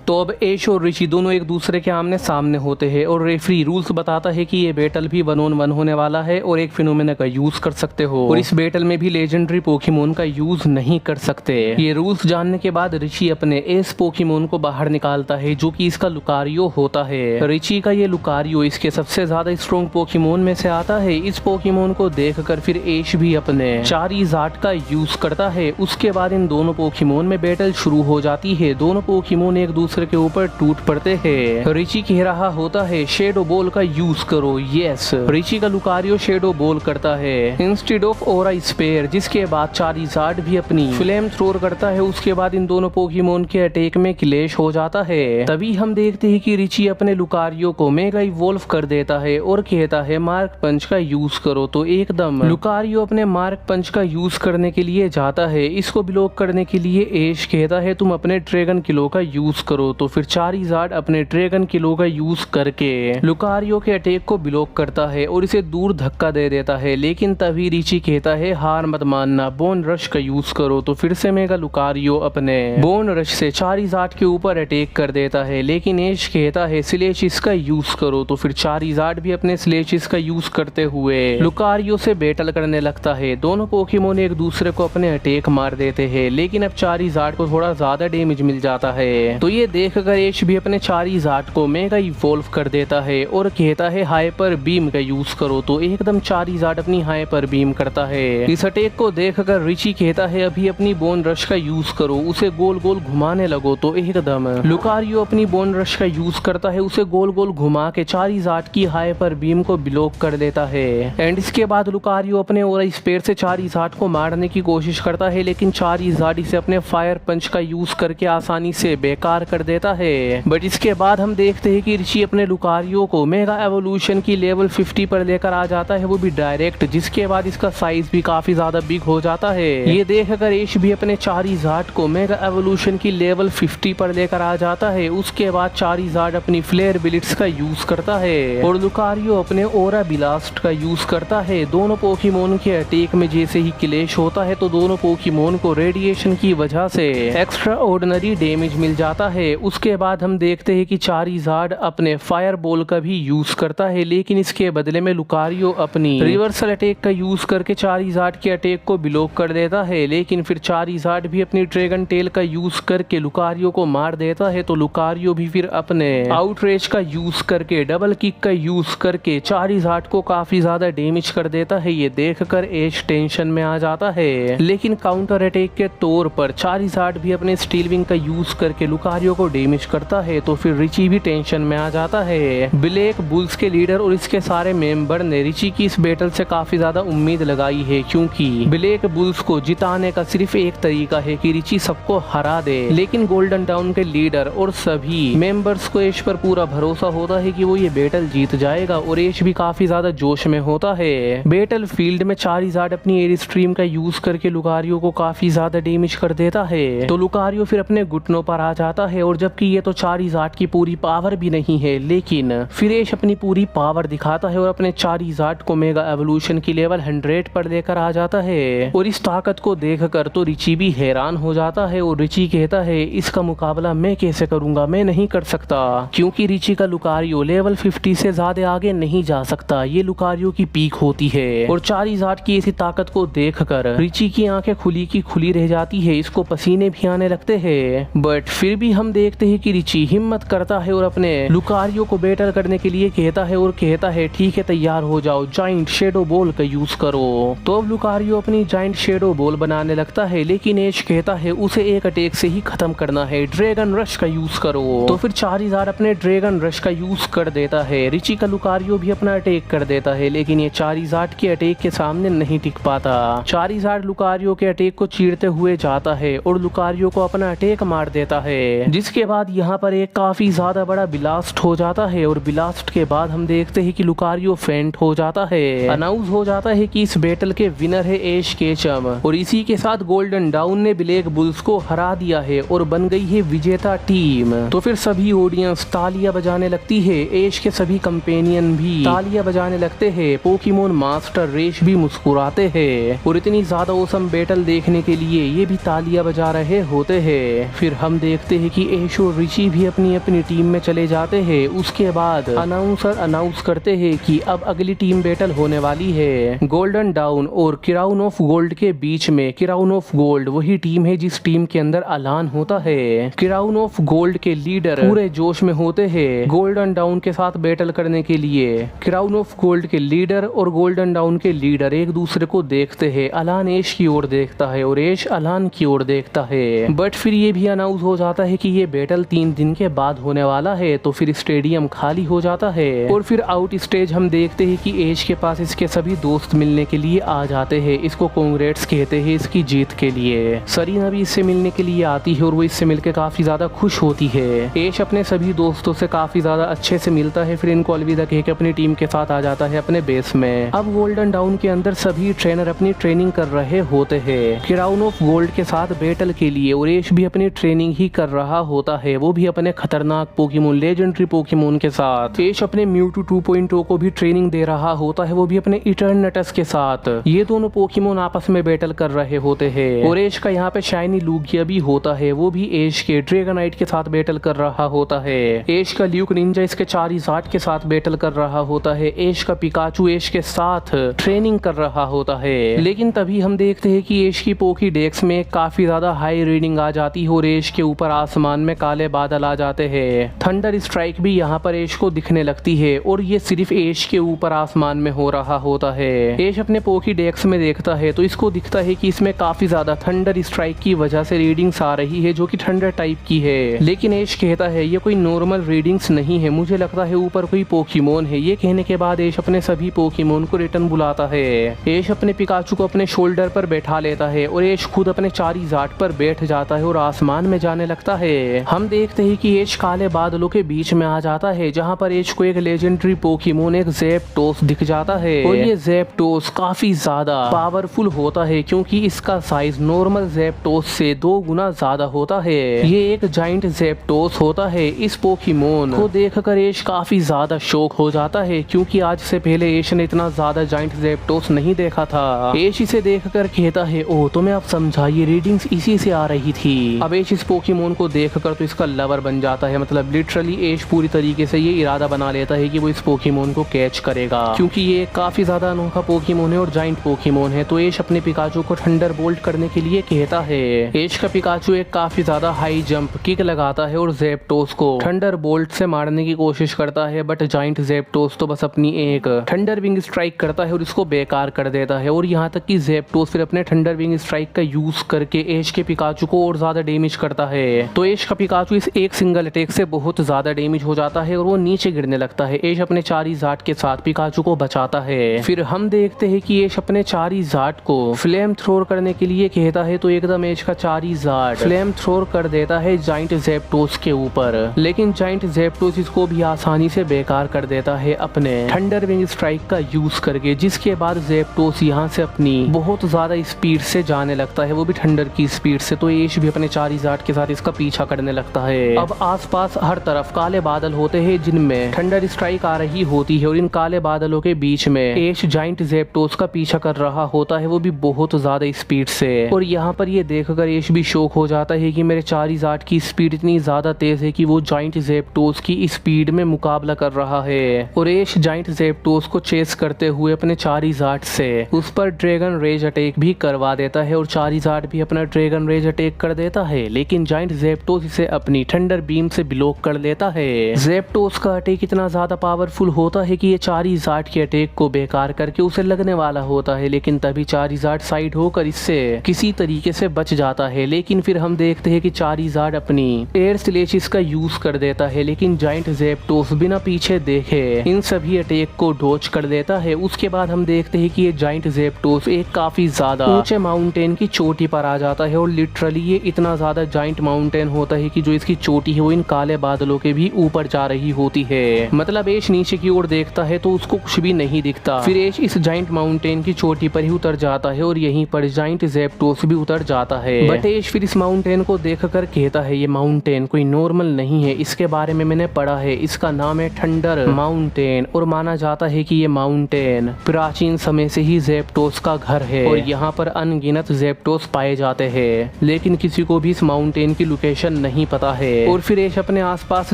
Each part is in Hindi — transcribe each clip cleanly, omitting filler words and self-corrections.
तो अब ऐश और ऋषि दोनों एक दूसरे के आमने सामने होते हैं और रेफरी रूल्स बताता है कि ये बैटल भी 1-on-1 होने वाला है और एक फिनोमेना का यूज कर सकते हो और इस बैटल में भी लेजेंडरी पोकेमोन का यूज नहीं कर सकते। ये रूल्स जानने के बाद ऋषि अपने एस पोकेमोन को बाहर निकालता है जो कि इसका लुकारियो होता है। ऋषि का ये लुकारियो इसके सबसे ज्यादा स्ट्रॉन्ग पोकेमोन में से आता है। इस पोकेमोन को देखकर फिर ऐश भी अपने चारिज़ार्ड का यूज करता है। उसके बाद इन दोनों पोकेमोन में बैटल शुरू हो जाती है। दोनों पोकेमोन एक दूसरे के ऊपर टूट पड़ते हैं। ऋषि कह रहा होता है शेडो बॉल का यूज करो। यस, ऋषि का लुकारियो शेडो बॉल करता है इंस्टेड ऑफ ओरा स्पेयर, जिसके बाद चारिज़ार्ड भी अपनी फ्लेम थ्रोर करता है। उसके बाद इन दोनों पोकेमोन के अटैक में क्लैश हो जाता है। तभी हम देखते हैं कि ऋषि अपने लुकारियो को मेगा इवॉल्व कर देता है और कहता है मार्क पंच का यूज करो। तो एकदम लुकारियो अपने मार्क पंच का यूज करने के लिए जाता है। इसको ब्लॉक करने के लिए ऐश कहता है तुम अपने ड्रैगन किलो का यूज करो। तो फिर चारिज़ार्ड अपने ड्रैगन किलो का यूज करके लुकारियो के अटैक को ब्लॉक करता है और इसे दूर धक्का दे देता है। लेकिन तभी ऋषि कहता है हार मत मानना, बोन रश का यूज करो। तो फिर से मेगा लुकारियो अपने बोन रश से चारिज़ार्ड के ऊपर अटैक कर देता है। लेकिन ऐश कहता है स्लेशिस का यूज करो। तो फिर चारिज़ार्ड भी अपने स्लेशिस का यूज करते हुए लुकारियो से बैटल करने लगता है। दोनों पोकेमोन एक दूसरे को अपने अटैक मार देते हैं। लेकिन अब चारिज़ार्ड को थोड़ा ज्यादा डैमेज मिल जाता है। तो ये देखकर ऐश भी अपने चारिज़ार्ड को मेगा इवॉल्व कर देता है और कहता है हाइपर बीम का यूज करो। तो एकदम चारिज़ार्ड अपनी हाइपर बीम करता है। इस अटैक को देखकर ऋषि कहता है अभी अपनी बोन रश का यूज करो, उसे गोल गोल घुमाने लगो। तो एकदम लुकारियो अपनी बोन रश का यूज करता है, उसे गोल गोल घुमा के चारिज़ार्ड की हाइपर बीम को ब्लॉक कर देता है। एंड इसके बाद लुकारियो अपने ओरा स्पेयर से चारिज़ार्ड को मारने की कोशिश करता है। लेकिन चारिज़ार्ड इसे अपने फायर पंच का यूज करके आसानी से बेकार कर देता है। बट इसके बाद हम देखते हैं कि ऋषि अपने लुकारियो को मेगा एवोल्यूशन की लेवल 50 पर लेकर आ जाता है, वो भी डायरेक्ट, जिसके बाद इसका साइज भी काफी ज्यादा बिग हो जाता है। ये देखकर ऐश भी अपने चारिज़ार्ड को मेगा एवोल्यूशन की लेवल 50 पर लेकर आ जाता है। उसके बाद चारिज़ार्ड अपनी फ्लेयर ब्लिट्स का यूज करता है और लुकारियो अपने ओरा ब्लास्ट का यूज करता है। दोनों पोकेमोन के अटैक में जैसे ही क्लैश होता है तो दोनों पोकेमोन को रेडिएशन की वजह से एक्स्ट्रा ऑर्डिनरी डैमेज मिल जाता है। उसके बाद हम देखते हैं कि चारिज़ार्ड अपने फायर बॉल का भी यूज करता है। लेकिन इसके बदले में लुकारियो अपनी रिवर्सल अटैक का यूज करके चारिज़ार्ड के अटैक को ब्लॉक कर देता है। लेकिन फिर चारिज़ार्ड भी अपनी ड्रैगन टेल का यूज करके लुकारियो को मार देता है। तो लुकारियो भी फिर अपने आउटरेज का यूज करके डबल किक का यूज करके चारिज़ार्ड को काफी ज्यादा डैमेज कर देता है। ये देखकर ऐश टेंशन में आ जाता है। लेकिन काउंटर अटैक के तौर पर चारिज़ार्ड भी अपने स्टील विंग का यूज करके लुकारियो को डैमेज करता है। तो फिर ऋषि भी टेंशन में आ जाता है। ब्लैक बुल्स के लीडर और इसके सारे मेंबर ने ऋषि की इस बैटल से काफी ज्यादा उम्मीद लगाई है, क्योंकि ब्लैक बुल्स को जिताने का सिर्फ एक तरीका है कि ऋषि सबको हरा दे। लेकिन गोल्डन टाउन के लीडर और सभी मेंबर्स को ऐश पर पूरा भरोसा होता है कि वो ये बैटल जीत जाएगा और ऐश भी काफी ज्यादा जोश में होता है। बैटल फील्ड में चारिज़ार्ड अपनी एयर स्ट्रीम का यूज करके लुकारियो को काफी ज्यादा डैमेज कर देता है। तो लुकारियो फिर अपने घुटनों पर आ जाता है और जबकि ये तो चारिज़ार्ड की पूरी पावर भी नहीं है, लेकिन फिर ऐश अपनी पूरी पावर दिखाता है और अपने चारिज़ार्ड को मेगा एवोल्यूशन की लेवल 100 पर लेकर आ जाता है। और इस ताकत को देखकर तो ऋषि भी हैरान हो जाता है और ऋषि कहता है इसका मुकाबला मैं कैसे करूंगा, मैं नहीं कर सकता, क्योंकि ऋषि का लुकारियो लेवल 50 से ज्यादा आगे नहीं जा सकता। ये लुकारियो की पीक होती है। और चारिज़ार्ड की ऐसी ताकत को देखकर ऋषि की आंखें खुली की खुली रह जाती है, इसको पसीने भी आने लगते हैं। बट फिर भी हम देखते हैं कि ऋषि हिम्मत करता है और अपने लुकारियो को बैटल करने के लिए कहता है और कहता है ठीक है तैयार हो जाओ, जाइंट शेडो बॉल का यूज करो। तो अब लुकारियो अपनी जाइंट शेडो बॉल बनाने लगता है। लेकिन ऐश कहता है उसे एक अटैक से ही खत्म करना है, ड्रैगन रश का यूज करो। तो फिर चारिज़ार्ड अपने ड्रैगन रश का यूज कर देता है। ऋषि का लुकारियो भी अपना अटैक कर देता है, लेकिन ये चारिज़ार्ड के अटैक के सामने नहीं टिक पाता। चारिज़ार्ड लुकारियो के अटैक को चीरते हुए जाता है और लुकारियो को अपना अटैक मार देता है। जिसके बाद यहाँ पर एक काफी ज्यादा बड़ा ब्लास्ट हो जाता है और ब्लास्ट के बाद हम देखते हैं कि लुकारियो फेंट हो जाता है। अनाउंस हो जाता है कि इस बैटल के विनर है ऐश केचम और इसी के साथ गोल्डन डाउन ने ब्लैक बुल्स को हरा दिया है और बन गई है विजेता टीम। तो फिर सभी ऑडियंस तालियां बजाने लगती है, ऐश के सभी कंपेनियन भी तालियां बजाने लगते हैं, पोकेमोन मास्टर रेश भी मुस्कुराते हैं और इतनी ज्यादा औसम बैटल देखने के लिए ये भी तालियां बजा रहे होते हैं। फिर हम देखते हैं कि ऐश और रिची भी अपनी अपनी टीम में चले जाते हैं। उसके बाद अनाउंसर अनाउंस करते हैं कि अब अगली टीम बैटल होने वाली है गोल्डन डाउन और क्राउन ऑफ गोल्ड के बीच में। क्राउन ऑफ गोल्ड वही टीम है जिस टीम के अंदर अलान होता है। क्राउन ऑफ गोल्ड के लीडर पूरे जोश में होते हैं गोल्डन डाउन के साथ बैटल करने के लिए। क्राउन ऑफ गोल्ड के लीडर और गोल्डन डाउन के लीडर एक दूसरे को देखते हैं। अलान ऐश की ओर देखता है और ऐश अलान की ओर देखता है। बट फिर ये भी अनाउंस हो जाता है कि ये बैटल 3 दिन के बाद होने वाला है। तो फिर स्टेडियम खाली हो जाता है और फिर आउट स्टेज हम देखते हैं कि ऐश के पास इसके सभी दोस्त मिलने के लिए आ जाते हैं। इसको कांग्रेट्स कहते हैं इसकी जीत के लिए। सरीना भी इससे मिलने के लिए आती है और वो इससे मिलकर काफी ज्यादा खुश होती है। ऐश अपने सभी दोस्तों से काफी ज्यादा अच्छे से मिलता है। फिर इनको अलविदा कह के अपनी टीम के साथ आ जाता है अपने बेस में। अब गोल्डन डाउन के अंदर सभी ट्रेनर अपनी ट्रेनिंग कर रहे होते हैं क्राउन ऑफ गोल्ड के साथ बैटल के लिए और ऐश भी अपनी ट्रेनिंग ही कर रहा होता है, वो भी अपने खतरनाक पोकेमोन लेजेंडरी पोकेमोन के साथ। ऐश अपने म्यूटू 2.0 को भी ट्रेनिंग दे रहा होता है, वो भी अपने इटर्नटस के साथ। ये दोनों पोकेमोन आपस में बैटल कर रहे होते हैं और ऐश का यहाँ पे शाइनी लूगिया भी होता है, वो भी ऐश के ड्रैगनाइट के साथ बैटल कर रहा होता है। ऐश का ल्यूक निंजा इसके चारिज़ार्ड के साथ बैटल कर रहा होता है। ऐश का पिकाचू ऐश के साथ ट्रेनिंग कर रहा होता है। लेकिन तभी हम देखते हैं कि ऐश की पोकी डेक्स में काफी ज्यादा हाई रीडिंग आ जाती है और ऐश के ऊपर आसमान में काले बादल आ जाते हैं। थंडर स्ट्राइक भी यहाँ पर ऐश को दिखने लगती है और ये सिर्फ ऐश के ऊपर आसमान में हो रहा होता है। ऐश अपने पोकी डेक्स में देखता है तो इसको दिखता है कि इसमें काफी ज्यादा थंडर स्ट्राइक की वजह से रीडिंग्स आ रही है जो कि थंडर टाइप की है। लेकिन ऐश कहता है ये कोई नॉर्मल रीडिंग्स नहीं है, मुझे लगता है ऊपर कोई पोकेमोन है। ये कहने के बाद ऐश अपने सभी पोकेमोन को रिटर्न बुलाता है। ऐश अपने पिकाचू को अपने शोल्डर पर बैठा लेता है और ऐश खुद अपने चारिज़ार्ड पर बैठ जाता है और आसमान में जाने लगता है। हम देखते हैं कि ऐश काले बादलों के बीच में आ जाता है जहां पर ऐश को एक लेजेंडरी पोकेमोन एक ज़ैप्टोस दिख जाता है और ये ज़ैप्टोस काफी ज्यादा पावरफुल होता है क्योंकि इसका साइज नॉर्मल ज़ैप्टोस से 2 गुना ज्यादा होता है। ये एक जाइंट ज़ैप्टोस होता है। इस पोकेमोन को देखकर ऐश काफी ज्यादा शौक हो जाता है क्योंकि आज से पहले ऐश ने इतना ज्यादा जाइंट ज़ैप्टोस नहीं देखा था। ऐश इसे देखकर कहता है ओह तुम्हें अब समझा, ये रीडिंग्स इसी से आ रही थी। अब ऐश इस पोकेमोन को देखकर तो इसका लवर बन जाता है। मतलब लिटरली ऐश पूरी तरीके से ये इरादा बना लेता है कि वो इस पोकेमोन को कैच करेगा क्योंकि ये काफी ज्यादा अनोखा पोकेमोन है और जाइंट पोकेमोन है। तो ऐश अपने पिकाचू को थंडरबोल्ट करने के लिए कहता है। ऐश का पिकाचू एक काफी ज्यादा हाई जंप किक लगाता है और ज़ैप्टोस को थंडरबोल्ट से मारने की कोशिश करता है बट जाइंट ज़ैप्टोस तो बस अपनी एक थंडर विंग स्ट्राइक करता है और इसको बेकार कर देता है। और यहाँ तक कि ज़ैप्टोस फिर अपने थंडर विंग स्ट्राइक का यूज करके ऐश के पिकाचू को और ज्यादा डैमेज करता है। तो ऐश का पिकाचू इस एक सिंगल अटैक से बहुत ज्यादा डैमेज हो जाता है और वो नीचे गिरने लगता है। ऐश अपने चारिज़ार्ड के साथ पिकाचू को बचाता है। फिर हम देखते हैं कि ऐश अपने चारिज़ार्ड को फ्लेम थ्रोर करने के लिए कहता है तो एकदम ऐश का चारिज़ार्ड फ्लेम थ्रोर कर देता है जाइंट ज़ैप्टोस के ऊपर। लेकिन जाइंट ज़ैप्टोस इसको भी आसानी से बेकार कर देता है अपने थंडर विंग स्ट्राइक का यूज करके, जिसके बाद ज़ैप्टोस यहाँ से अपनी बहुत ज्यादा स्पीड से जाने लगता है, वो भी थंडर की स्पीड से। तो ऐश भी अपने चारिज़ार्ड के साथ इसका पीछा करने लगता है। अब आसपास हर तरफ काले बादल होते हैं जिनमें थंडर स्ट्राइक आ रही होती है और इन काले बादलों के बीच में ऐश जाइंट ज़ैप्टोस का पीछा कर रहा होता है, वो भी बहुत ज्यादा स्पीड से। और यहाँ पर ये देखकर ऐश भी शौक हो जाता है कि मेरे चारिज़ार्ड की स्पीड इतनी ज्यादा तेज है कि वो जाइंट ज़ैप्टोस की स्पीड में मुकाबला कर रहा है। और ऐश जाइंट ज़ैप्टोस को चेस करते हुए अपने चारिज़ार्ड से उस पर ड्रैगन रेज अटैक भी करवा देता है और चारिज़ार्ड भी अपना ड्रैगन रेज अटैक कर देता है। लेकिन जाइंट ज़ैप्टोस इसे अपनी थंडर बीम से ब्लॉक कर लेता है। ज़ैप्टोस का अटैक इतना ज्यादा पावरफुल होता है कि ये चारिज़ार्ड के अटैक को बेकार करके उसे लगने वाला होता है। लेकिन तभी चारिज़ार्ड साइड होकर इससे किसी तरीके से बच जाता है। लेकिन फिर हम देखते हैं कि चारिज़ार्ड अपनी एयर स्लेशिस का यूज कर देता है, लेकिन जाइंट ज़ैप्टोस बिना पीछे देखे इन सभी अटैक को डॉच कर देता है। उसके बाद हम देखते हैं कि ये जाइंट ज़ैप्टोस एक काफी ज्यादा ऊंचे माउंटेन की चोटी पर आ जाता है और लिटरली ये इतना ज्यादा जाइंट माउंटेन होता है कि जो इसकी चोटी है वो इन काले बादलों के भी ऊपर जा रही होती है। मतलब ऐश नीचे की ओर देखता है तो उसको कुछ भी नहीं दिखता। फिर ऐश इस जाइंट माउंटेन की चोटी पर ही उतर जाता है और यहीं पर जाइंट ज़ैप्टोस भी उतर जाता है। बट ऐश फिर इस माउंटेन को देखकर कहता है ये माउंटेन कोई नॉर्मल नहीं है, इसके बारे में मैंने पढ़ा है, इसका नाम है थंडर माउंटेन और माना जाता है कि ये माउंटेन प्राचीन समय से ही ज़ैप्टोस का घर है और यहाँ पर अनगिनत ज़ैप्टोस पाए जाते हैं। लेकिन किसी को भी इस माउंटेन की लोकेशन नहीं पता है। और फिर ऐश अपने आसपास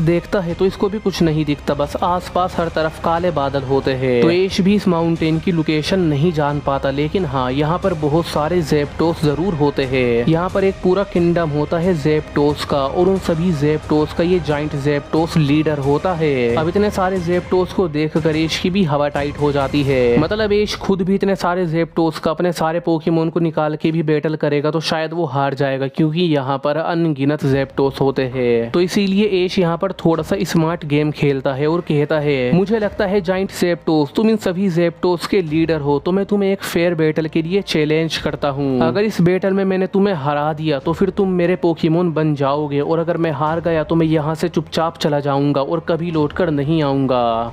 देखता है तो इसको भी कुछ नहीं दिखता, बस आसपास हर तरफ काले बादल होते हैं। तो ऐश भी इस माउंटेन की लोकेशन नहीं जान पाता, लेकिन हाँ यहाँ पर बहुत सारे ज़ेप्टोस जरूर होते हैं। यहाँ पर एक पूरा किंगडम होता है ज़ेप्टोस का, और उन सभी ज़ेप्टोस का ये जाइंट ज़ेप्टोस लीडर होता है। अब इतने सारे ज़ेप्टोस को देखकर ऐश की भी हवा टाइट हो जाती है। मतलब ऐश खुद भी इतने सारे ज़ेप्टोस का अपने सारे पोकेमोन को निकाल के भी बैटल करेगा तो शायद वो हार जाएगा, क्योंकि यहाँ पर अनगिनत ज़ेप्टोस होते हैं। तो इसीलिए ऐश यहाँ पर थोड़ा सा स्मार्ट गेम खेलता है और कहता है, मुझे लगता है जाइंट ज़ेप्टोस तुम इन सभी ज़ेप्टोस के लीडर हो, तो मैं तुम्हें एक फेयर बैटल के लिए चैलेंज करता हूँ। अगर इस बैटल में मैंने तुम्हें हरा दिया तो फिर तुम मेरे पोकेमोन बन जाओगे, और अगर मैं हार गया तो मैं यहाँ से चुपचाप चला जाऊंगा और कभी लौट कर नहीं आऊंगा।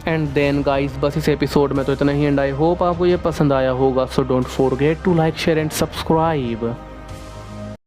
एंड देन गाइस, बस इस एपिसोड में तो इतना ही, एंड आई होप आपको ये पसंद आया होगा। So don't forget to like, share and subscribe.